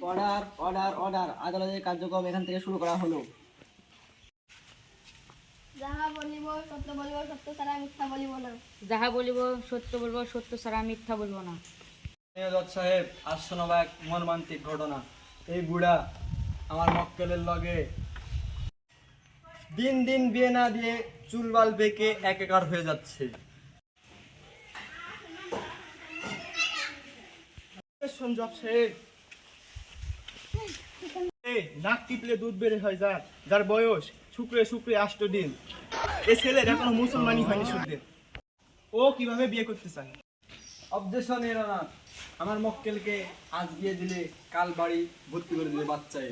Order order order আদালতের কার্যক্রম এখান থেকে শুরু করা হলো। যাহা বলিব সত্য বলিব, সত্য ছাড়া মিথ্যা বলিব না। যাহা বলিব সত্য বলবো, সত্য ছাড়া মিথ্যা বলবো না। জজ সাহেব, আজ শোনাবা এক মর্মান্তিক ঘটনা। এই বুড়া আমার মক্কেলের লগে দিন দিন বিয়ে না দিয়ে চুলবাল বেঁকে একাকার হয়ে যাচ্ছে। জজ সাহেব, নাক টিপলে দুধ বের হয় যার বয়স শুক্রে শুক্রে 8 দিন। এই ছেলের এখনো মুসলমানই হয়নি শুদ্ধের। ও কিভাবে বিয়ে করতে চায়? অবজেকশন এর না, আমার মক্কেলকে আজ বিয়ে দিলে কাল বাড়ি ভর্তি করে দিলে বাচ্চায়।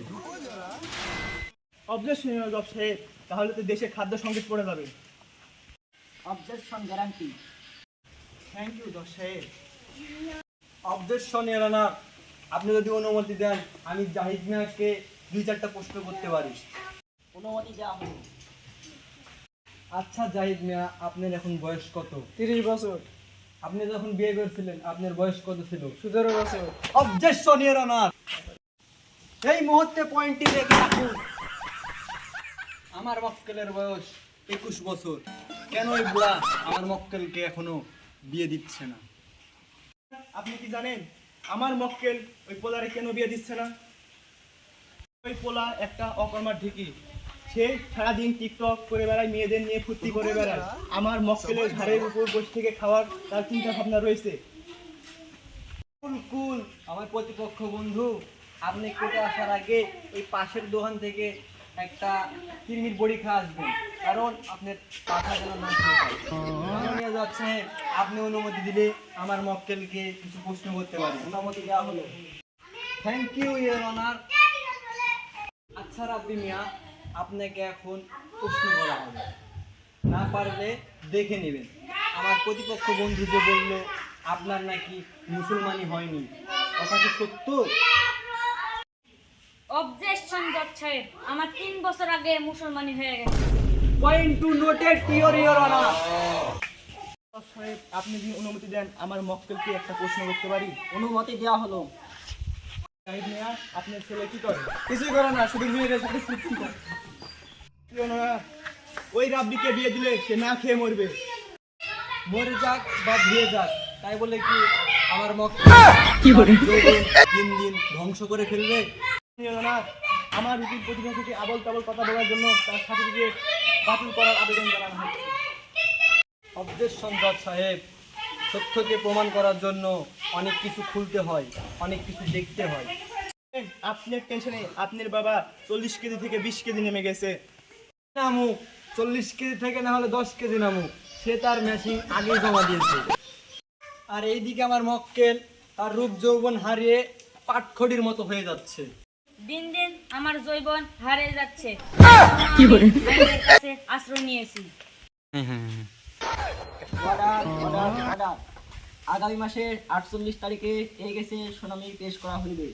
অবজেকশন জজ সাহেব, তাহলে তো দেশে খাদ্য সংকট পড়ে যাবে। Objection guarantee. থ্যাংক ইউ জজ সাহেব। অবজেকশন এর না, আপনি যদি অনুমতি দেন আমি জাহিদ মিয়াকে 2-4টা প্রশ্ন করতে পারি। অনুমতি দেওয়া হলো। আচ্ছা জাহিদ মিয়া, আপনার এখন বয়স কত? 30 বছর। আপনি যখন বিয়ে করেছিলেন আপনার বয়স কত ছিল? 17 বছর। অবজেকশন এর না, এই মুহূর্তে পয়েন্টটি রেখে রাখুন। আমার মক্কেলের বয়স 21 বছর। কেন এই বুড়া আমার মক্কেলকে এখনো বিয়ে দিচ্ছে না? আপনি কি জানেন আমার মক্কেল ওই পোলারে কেন বিয়ে দিচ্ছে না? ওই পোলা একটা অকর্মার ঢিকি। সে সারাদিন টিকটক করে বেড়ায়, মেয়েদের নিয়ে ফুর্তি করে বেড়ায়। আমার মক্কেলের ঘাড়ের উপর বসে থেকে খাওয়ার তার চিন্তা ভাবনা রয়েছে। কুল কুল আমার প্রতিপক্ষ বন্ধু, আপনি কেটে আসার আগে এই পাশের দোকান থেকে একটা কিরমির বড়ি খেয়ে আসবেন, কারণ আপনার পাখা যেন না খেয়ে যায়। মাননীয় জজ সাহেব, আপনি অনুমতি দিলে আমার মক্কেলকে কিছু প্রশ্ন করতে পারি। অনুমতি দেওয়া হলো। Thank you your honour. আচ্ছা রাব্বি মিয়া, আপনাকে এখন প্রশ্ন করা হবে, না পারলে দেখে নেবেন। আমার প্রতিপক্ষ বন্ধু যে বললো আপনার নাকি মুসলমানি হয়নি, কথা কি সত্য? অবজেকশন জজ সাহেব, আমার 3 বছর আগে মুসলমানি হয়ে গেছে। Point to noted your honour. জজ সাহেব, আপনি যদি অনুমতি দেন আমার মক্কেলকে একটা প্রশ্ন করতে পারি। অনুমতি দেওয়া হলো। জাহিদ মিয়া, আপনার ছেলে কি করে? কিছুই করে না, শুধু মেয়েদের সাথে ফুর্তি করে। ওই রাব্বিকে বিয়ে দিলে সে না খেয়ে মরবে। মরে যাক বা ধুয়ে যাক, তাই বলে কি আমার মক্কেল দিন দিন ধ্বংস করে ফেলবে? আমার রুটির প্রতিভা থেকে আবল তাবল কথা বলার জন্য তার সার্টিফিকেট বাতিল করার আবেদন জানানো হচ্ছে। অবজেকশন জজ সাহেব, সত্যকে প্রমাণ করার জন্য অনেক কিছু খুলতে হয়, অনেক কিছু দেখতে হয়। আপনার টেনশনে আপনার বাবা 40 কেজি থেকে 20 কেজি নেমে গেছে। নামুক, 40 কেজি থেকে না হলে 10 কেজি নামুক, সে তার মেশিন আগেই জমা দিয়েছে। আর এইদিকে আমার মক্কেল তার রূপ যৌবন হারিয়ে পাটখড়ির মতো হয়ে যাচ্ছে। দিন দিন আমার জৈবন হারিয়ে যাচ্ছে। আশ্রয় নিয়েছি। Order order order. আগামী মাসের 48 তারিখে এই কেসে শুনানি পেশ করা হইবে।